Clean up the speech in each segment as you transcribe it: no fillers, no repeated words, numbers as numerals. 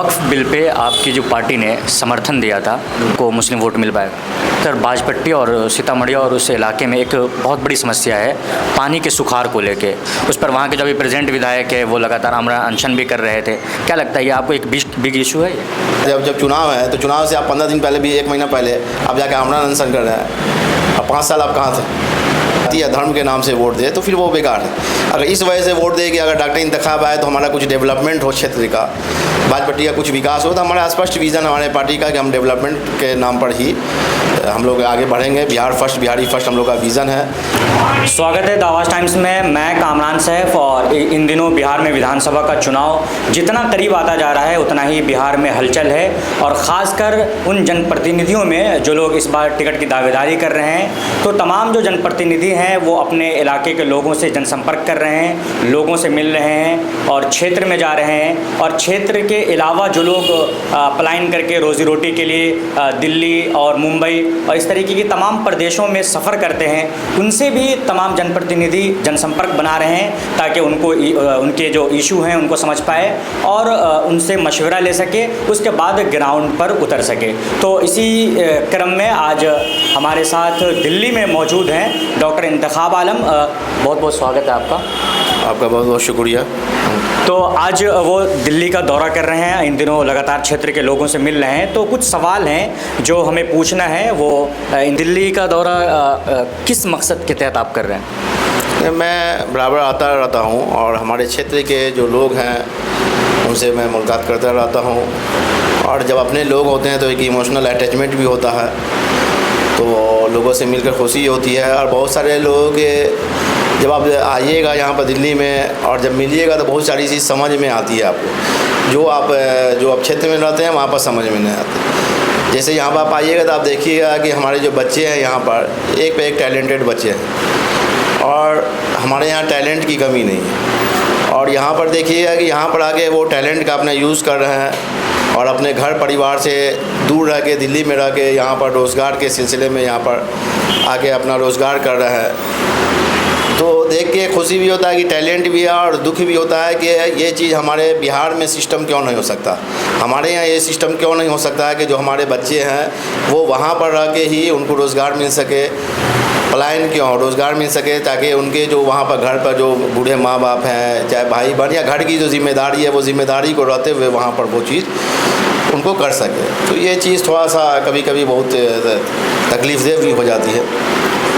वक्फ bill pay आपकी जो party ने समर्थन दिया था उनको मुस्लिम वोट मिल पाएगा। सर, बाजपट्टी और सीतामढ़ी और उस इलाके में एक बहुत बड़ी समस्या है पानी के सुखाड़ को लेके। उस पर वहाँ के जो अभी प्रेजेंट विधायक है वो लगातार आमरण अनशन भी कर रहे थे। क्या लगता है ये आपको एक बिग इशू है? जब चुनाव है तो चुनाव से आप 15 दिन पहले भी 1 महीना पहले आप जाके आमरण अनशन कर रहे हैं। अब 5 साल आप कहाँ थे? या धर्म के नाम से वोट दे तो फिर वो बेकार है। अगर इस वजह से वोट दे कि अगर डॉक्टर इंतखाब आए तो हमारा कुछ डेवलपमेंट हो क्षेत्र का, बाजपट्टी का कुछ विकास हो, तो हमारा स्पष्ट विज़न हमारे पार्टी का कि हम डेवलपमेंट के नाम पर ही हम लोग आगे बढ़ेंगे। बिहार फर्स्ट, बिहारी फर्स्ट हम लोग का विज़न है। स्वागत है दावास टाइम्स में। मैं कामरान सैफ। और इन दिनों बिहार में विधानसभा का चुनाव जितना करीब आता जा रहा है उतना ही बिहार में हलचल है, और ख़ासकर उन जनप्रतिनिधियों में जो लोग इस बार टिकट की दावेदारी कर रहे हैं। तो तमाम जो जनप्रतिनिधि हैं वो अपने इलाके के लोगों से जनसंपर्क कर रहे हैं, लोगों से मिल रहे हैं और क्षेत्र में जा रहे हैं। और क्षेत्र के अलावा जो लोग पलायन करके रोज़ी रोटी के लिए दिल्ली और मुंबई और इस तरीके की तमाम प्रदेशों में सफ़र करते हैं, उनसे भी तमाम जनप्रतिनिधि जनसंपर्क बना रहे हैं ताकि उनको उनके जो इशू हैं उनको समझ पाए और उनसे मशवरा ले सके, उसके बाद ग्राउंड पर उतर सके। तो इसी क्रम में आज हमारे साथ दिल्ली में मौजूद हैं डॉक्टर इंतखाब आलम। बहुत बहुत स्वागत है आपका। आपका बहुत बहुत शुक्रिया। तो आज वो दिल्ली का दौरा कर रहे हैं, इन दिनों लगातार क्षेत्र के लोगों से मिल रहे हैं। तो कुछ सवाल हैं जो हमें पूछना है। वो दिल्ली का दौरा किस मकसद के तहत आप कर रहे हैं? मैं बराबर आता रहता हूँ और हमारे क्षेत्र के जो लोग हैं उनसे मैं मुलाकात करता रहता हूँ, और जब अपने लोग होते हैं तो एक इमोशनल अटैचमेंट भी होता है, तो लोगों से मिलकर खुशी होती है। और बहुत सारे लोग जब आप आइएगा यहाँ पर दिल्ली में और जब मिलिएगा तो बहुत सारी चीज़ समझ में आती है आपको, जो आप क्षेत्र में रहते हैं वहाँ पर समझ में नहीं आती। जैसे यहाँ पर आप आइएगा तो आप देखिएगा कि हमारे जो बच्चे हैं यहाँ पर एक पे एक टैलेंटेड बच्चे हैं, और हमारे यहाँ टैलेंट की कमी नहीं है। और यहाँ पर देखिएगा कि यहाँ पर आके वो टैलेंट का अपना यूज़ कर रहे हैं और अपने घर परिवार से दूर रह के दिल्ली में रह के यहाँ पर रोज़गार के सिलसिले में यहाँ पर आके अपना रोज़गार कर रहे हैं। तो देख के खुशी भी होता है कि टैलेंट भी है, और दुख भी होता है कि ये चीज़ हमारे बिहार में सिस्टम क्यों नहीं हो सकता, हमारे यहाँ ये सिस्टम क्यों नहीं हो सकता है कि जो हमारे बच्चे हैं वो वहाँ पर रह के ही उनको रोज़गार मिल सके, पलायन क्यों रोज़गार मिल सके, ताकि उनके जो वहाँ पर घर पर जो बूढ़े माँ बाप हैं, चाहे भाई बहन, या घर की जो जिम्मेदारी है वो जिम्मेदारी को रहते हुए वहाँ पर वो चीज़ उनको कर सके। तो ये चीज़ थोड़ा सा कभी कभी बहुत तकलीफ़देह भी हो जाती है।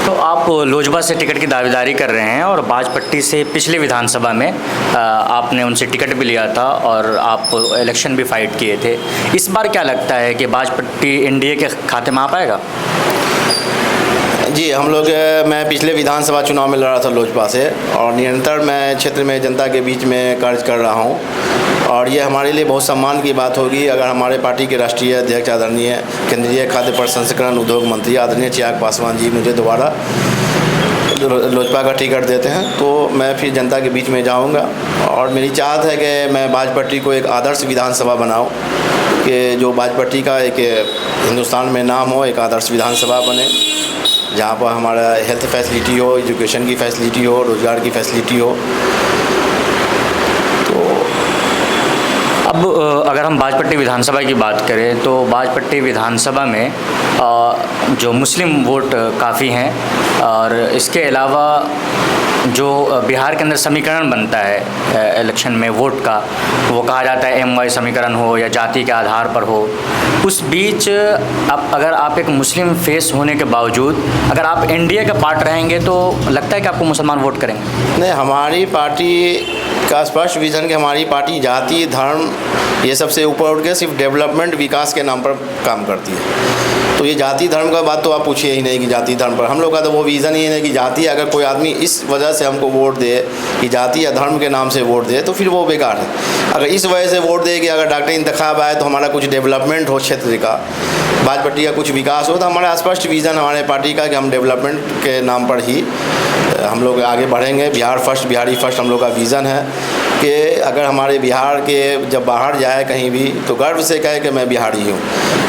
तो आप लोजपा से टिकट की दावेदारी कर रहे हैं और बाजपट्टी से पिछले विधानसभा में आपने उनसे टिकट भी लिया था और आप इलेक्शन भी फाइट किए थे। इस बार क्या लगता है कि बाजपट्टी एनडीए के खाते में आ पाएगा? जी, हम लोग मैं पिछले विधानसभा चुनाव में लड़ा था लोजपा से, और निरंतर मैं क्षेत्र में जनता के बीच में कार्य कर रहा हूँ, और ये हमारे लिए बहुत सम्मान की बात होगी अगर हमारे पार्टी के राष्ट्रीय अध्यक्ष आदरणीय केंद्रीय खाद्य प्रसंस्करण उद्योग मंत्री आदरणीय चिराग पासवान जी मुझे दोबारा लोजपा का टिकट देते हैं, तो मैं फिर जनता के बीच में जाऊंगा। और मेरी चाहत है कि मैं बाजपट्टी को एक आदर्श विधानसभा बनाऊं, कि जो बाजपट्टी का एक हिंदुस्तान में नाम हो, एक आदर्श विधानसभा बने जहाँ पर हमारा हेल्थ फैसिलिटी हो, एजुकेशन की फैसिलिटी हो, रोज़गार की फैसिलिटी हो। अब अगर हम बाजपट्टी विधानसभा की बात करें तो बाजपट्टी विधानसभा में जो मुस्लिम वोट काफ़ी हैं, और इसके अलावा जो बिहार के अंदर समीकरण बनता है इलेक्शन में वोट का, वो कहा जाता है MY समीकरण हो या जाति के आधार पर हो। उस बीच अब अगर आप एक मुस्लिम फेस होने के बावजूद अगर आप एनडीए का पार्ट रहेंगे तो लगता है कि आपको मुसलमान वोट करेंगे? नहीं, हमारी पार्टी का स्पष्ट विज़न कि हमारी पार्टी जाति धर्म ये सबसे ऊपर उठ के सिर्फ डेवलपमेंट विकास के नाम पर काम करती है। तो ये जाति धर्म का बात तो आप पूछिए ही नहीं कि जाति धर्म पर हम लोग का तो वो विज़न ही है कि जाति, अगर कोई आदमी इस वजह से हमको वोट दे कि जाति या धर्म के नाम से वोट दे तो फिर वो बेकार है। अगर इस वजह से वोट दे कि अगर डॉक्टर इंतखाब आए तो हमारा कुछ डेवलपमेंट हो क्षेत्र का, बाजपट्टी का कुछ विकास हो, तो हमारा स्पष्ट विज़न हमारे पार्टी का कि हम डेवलपमेंट के नाम पर ही हम लोग आगे बढ़ेंगे। बिहार फर्स्ट, बिहारी फर्स्ट हम लोग का विज़न है कि अगर हमारे बिहार के जब बाहर जाए कहीं भी तो गर्व से कहे कि मैं बिहारी हूँ,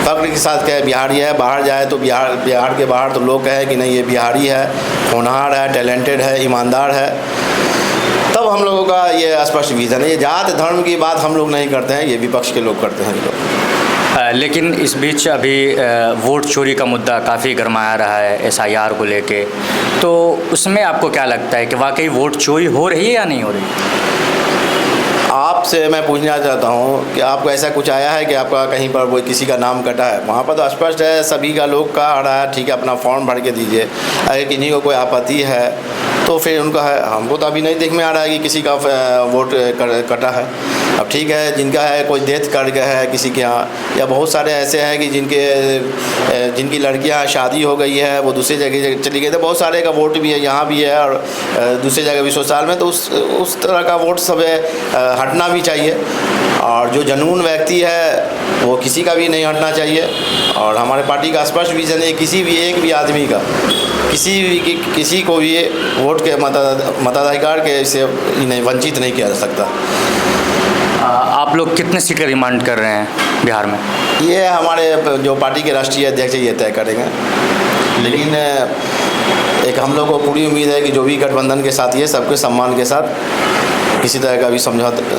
फख्र के साथ कहे बिहारी है। बाहर जाए तो बिहार के बाहर तो लोग कहे कि नहीं ये बिहारी है, होनहार है, टैलेंटेड है, ईमानदार है, तब मतलब हम लोगों का ये स्पष्ट विज़न है। ये जात धर्म की बात हम लोग नहीं करते हैं, ये विपक्ष के लोग करते हैं ये लोग। लेकिन इस बीच अभी वोट चोरी का मुद्दा काफ़ी गरमाया रहा है एसआईआर को लेके, तो उसमें आपको क्या लगता है कि वाकई वोट चोरी हो रही है या नहीं हो रही? आपसे मैं पूछना चाहता हूँ कि आपको ऐसा कुछ आया है कि आपका कहीं पर वो किसी का नाम कटा है? वहाँ पर तो स्पष्ट है सभी का लोग का आ रहा है, ठीक है, अपना फॉर्म भर के दीजिए। अगर किन्हीं को कोई आपत्ति है तो फिर उनका है। हमको तो अभी नहीं देख में आ रहा है कि किसी का वोट कटा है। अब ठीक है, जिनका है कोई डेथ कर गया है किसी के यहाँ, या बहुत सारे ऐसे हैं कि जिनकी लड़कियाँ शादी हो गई है, वो दूसरी जगह चली गई, तो बहुत सारे का वोट भी है, यहाँ भी है और दूसरी जगह भी ससुराल में, तो उस तरह का वोट सब हटना भी चाहिए। और जो जनून व्यक्ति है वो किसी का भी नहीं हटना चाहिए। और हमारे पार्टी का स्पष्ट विजन है, किसी भी एक भी आदमी का किसी को भी वोट के मताधिकार के से नहीं वंचित नहीं किया जा सकता। आप लोग कितने सीट का डिमांड कर रहे हैं बिहार में? ये हमारे जो पार्टी के राष्ट्रीय अध्यक्ष ये तय करेंगे, लेकिन एक हम लोग को पूरी उम्मीद है कि जो भी गठबंधन के साथ ये सबके सम्मान के साथ किसी तरह का भी समझौता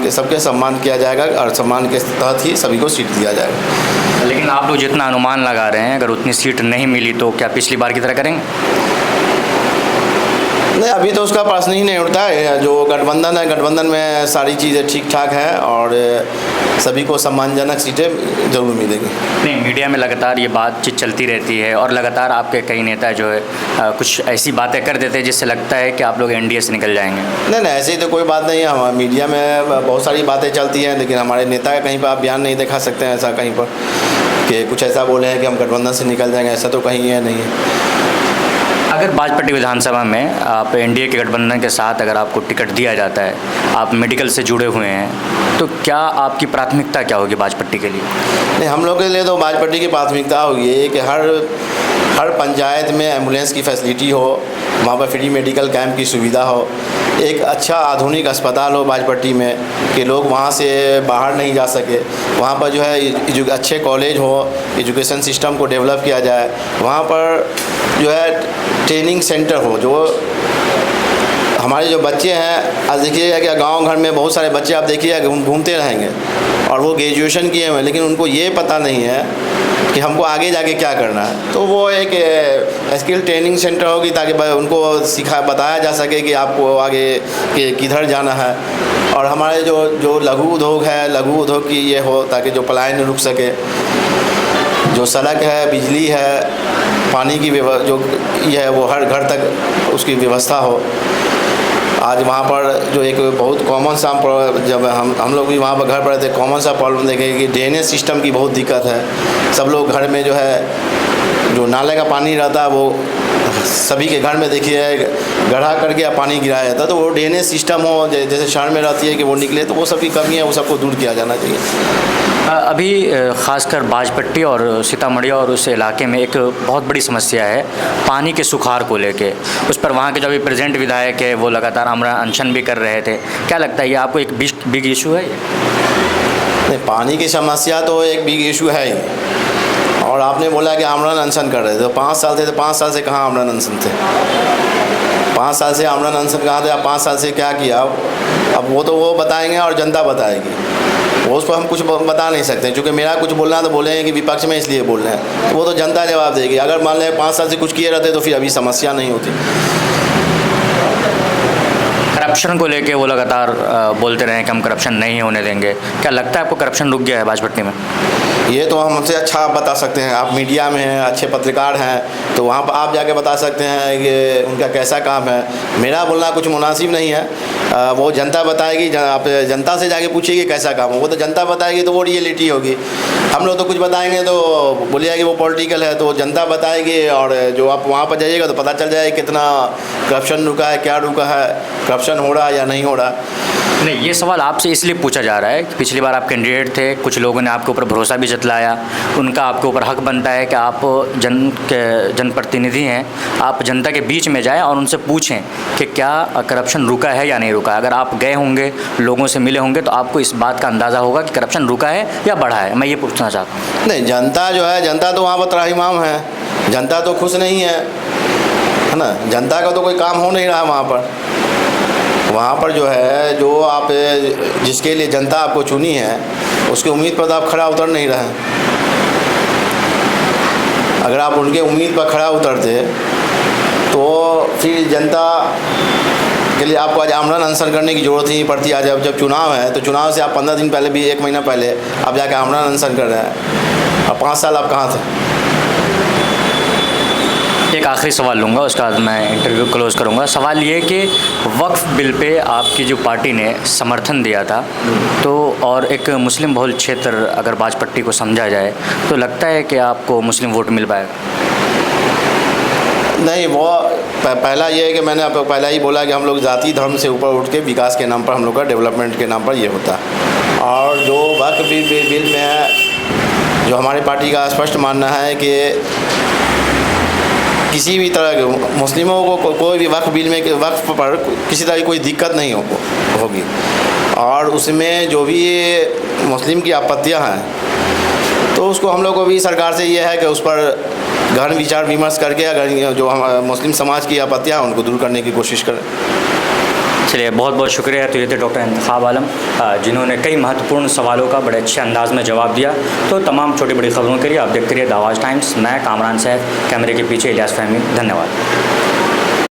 सबके सम्मान किया जाएगा और सम्मान के तहत ही सभी को सीट दिया जाएगा। लेकिन आप लोग जितना अनुमान लगा रहे हैं, अगर उतनी सीट नहीं मिली तो क्या पिछली बार की तरह करेंगे? नहीं, अभी तो उसका प्रश्न ही नहीं उठता है। जो गठबंधन है, गठबंधन में सारी चीज़ें ठीक ठाक हैं और सभी को सम्मानजनक सीटें जरूर मिलेगी। नहीं, मीडिया में लगातार ये बातचीत चलती रहती है और लगातार आपके कई नेता जो है कुछ ऐसी बातें कर देते हैं जिससे लगता है कि आप लोग एनडीए से निकल जाएंगे। नहीं, ऐसी तो कोई बात नहीं है। हम मीडिया में बहुत सारी बातें चलती हैं, लेकिन हमारे नेता का कहीं पर आप बयान नहीं दिखा सकते हैं ऐसा कहीं पर कि कुछ ऐसा बोले हैं कि हम गठबंधन से निकल जाएंगे, ऐसा तो कहीं है नहीं है। अगर बाजपट्टी विधानसभा में आप एनडीए के गठबंधन के साथ अगर आपको टिकट दिया जाता है, आप मेडिकल से जुड़े हुए हैं, तो क्या आपकी प्राथमिकता क्या होगी बाजपट्टी के लिए? नहीं, हम लोग के लिए तो बाजपट्टी की प्राथमिकता होगी कि हर पंचायत में एम्बुलेंस की फैसिलिटी हो, वहाँ पर फ्री मेडिकल कैंप की सुविधा हो, एक अच्छा आधुनिक अस्पताल हो बाजपट्टी में कि लोग वहाँ से बाहर नहीं जा सके, वहाँ पर जो है अच्छे कॉलेज हो, एजुकेशन सिस्टम को डेवलप किया जाए, वहाँ पर जो है ट्रेनिंग सेंटर हो। जो हमारे जो बच्चे हैं, आज देखिएगा कि गांव घर में बहुत सारे बच्चे आप देखिएगा घूमते रहेंगे और वो ग्रेजुएशन किए हुए, लेकिन उनको ये पता नहीं है कि हमको आगे जाके क्या करना है। तो वो एक स्किल ट्रेनिंग सेंटर होगी ताकि उनको बताया जा सके कि आपको आगे किधर जाना है। और हमारे जो लघु उद्योग है, लघु उद्योग की ये हो ताकि जो पलायन रुक सके। जो सड़क है, बिजली है, पानी की जो ये है वो हर घर तक उसकी व्यवस्था हो। आज वहाँ पर जो एक बहुत कॉमन सा जब हम लोग भी वहाँ पर घर पर रहते, कॉमन सा प्रॉब्लम देखें कि ड्रेनेज सिस्टम की बहुत दिक्कत है। सब लोग घर में जो है जो नाले का पानी रहता है वो सभी के घर में देखिए गड्ढा करके पानी गिराया जाता है। तो वो ड्रेनेज सिस्टम हो जैसे शहर में रहती है कि वो निकले, तो वो सब की कमी है, वो सबको दूर किया जाना चाहिए। अभी ख़ासकर बाजपट्टी और सीतामढ़ी और उस इलाके में एक बहुत बड़ी समस्या है पानी के सुखाड़ को लेके। उस पर वहाँ के जो अभी प्रेजेंट विधायक है वो लगातार आमरण अनशन भी कर रहे थे। क्या लगता है ये आपको एक बिग इशू है? नहीं, पानी की समस्या तो एक बिग इशू है ही। और आपने बोला कि आमरण अनशन कर रहे थे, तो 5 साल थे, तो 5 साल से कहाँ आमरण अनशन थे? 5 साल से आमरण अनशन कहाँ थे? आप 5 साल से क्या किया? अब वो तो वो बताएंगे और जनता बताएगी, वो उस पर हम कुछ बता नहीं सकते। क्योंकि मेरा कुछ बोलना है तो बोलेंगे कि विपक्ष में इसलिए बोल रहे हैं, तो वो तो जनता जवाब देगी। अगर मान लें 5 साल से कुछ किए रहते तो फिर अभी समस्या नहीं होती। करप्शन को लेके वो लगातार बोलते रहे कि हम करप्शन नहीं होने देंगे। क्या लगता है आपको करप्शन रुक गया है बाजपट्टी में? ये तो हमसे अच्छा आप बता सकते हैं। आप मीडिया में हैं, अच्छे पत्रकार हैं, तो वहाँ पर आप जाके बता सकते हैं कि उनका कैसा काम है। मेरा बोलना कुछ मुनासिब नहीं है, वो जनता बताएगी। आप जनता से जाके पूछिए कि कैसा काम है, वो तो जनता बताएगी, तो वो रियलिटी होगी। हम लोग तो कुछ बताएंगे तो बोलिएगा कि वो पॉलिटिकल है, तो जनता बताएगी। और जो आप वहाँ पर जाइएगा तो पता चल जाएगा कितना करप्शन रुका है, क्या रुका है, करप्शन हो रहा है या नहीं हो रहा। नहीं, ये सवाल आपसे इसलिए पूछा जा रहा है कि पिछली बार आप कैंडिडेट थे, कुछ लोगों ने आपके ऊपर भरोसा भी जतलाया, उनका आपके ऊपर हक बनता है कि आप जनप्रतिनिधि हैं, आप जनता के बीच में जाएं और उनसे पूछें कि क्या करप्शन रुका है या नहीं रुका है। अगर आप गए होंगे, लोगों से मिले होंगे, तो आपको इस बात का अंदाज़ा होगा कि करप्शन रुका है या बढ़ा है। मैं ये पूछना चाहता हूँ। नहीं, जनता जो है, जनता तो वहाँ पर त्राहिमाम है, जनता तो खुश नहीं है ना। जनता का तो कोई काम हो नहीं रहा वहाँ पर। वहाँ पर जो है, जो आप जिसके लिए जनता आपको चुनी है, उसकी उम्मीद पर तो आप खरा उतर नहीं रहे हैं। अगर आप उनके उम्मीद पर खरा उतरते तो फिर जनता के लिए आपको आज आमरण अनशन करने की ज़रूरत ही नहीं पड़ती। आज जब चुनाव है तो चुनाव से आप 15 दिन पहले भी, 1 महीना पहले आप जाके आमरण अनशन कर रहे हैं। अब 5 साल आप कहाँ थे? एक आखिरी सवाल लूँगा, उसके बाद मैं इंटरव्यू क्लोज करूँगा। सवाल ये कि वक्फ बिल पे आपकी जो पार्टी ने समर्थन दिया था, तो और एक मुस्लिम बहुल क्षेत्र अगर बाजपट्टी को समझा जाए तो लगता है कि आपको मुस्लिम वोट मिल पाएगा? नहीं, वो पहला ये है कि मैंने आपको पहला ही बोला कि हम लोग जाति धर्म से ऊपर उठ के विकास के नाम पर, हम लोग का डेवलपमेंट के नाम पर ये होता है। और जो वक्फ बिल में है, जो हमारी पार्टी का स्पष्ट मानना है कि किसी भी तरह के मुस्लिमों को कोई भी वक्फ बिल में, वक्फ पर किसी तरह की कोई दिक्कत नहीं होगी। और उसमें जो भी मुस्लिम की आपत्तियां हैं तो उसको हम लोग को भी सरकार से ये है कि उस पर गहन विचार विमर्श करके अगर जो हम मुस्लिम समाज की आपत्तियां हैं उनको दूर करने की कोशिश करें। चलिए, बहुत बहुत शुक्रिया। तो ये थे डॉक्टर इंतखाब आलम, जिन्होंने कई महत्वपूर्ण सवालों का बड़े अच्छे अंदाज में जवाब दिया। तो तमाम छोटी बड़ी खबरों के लिए आप देखते रहिए द आवाज़ टाइम्स। मैं कामरान सैफ, कैमरे के पीछे इलियास फहमी। धन्यवाद।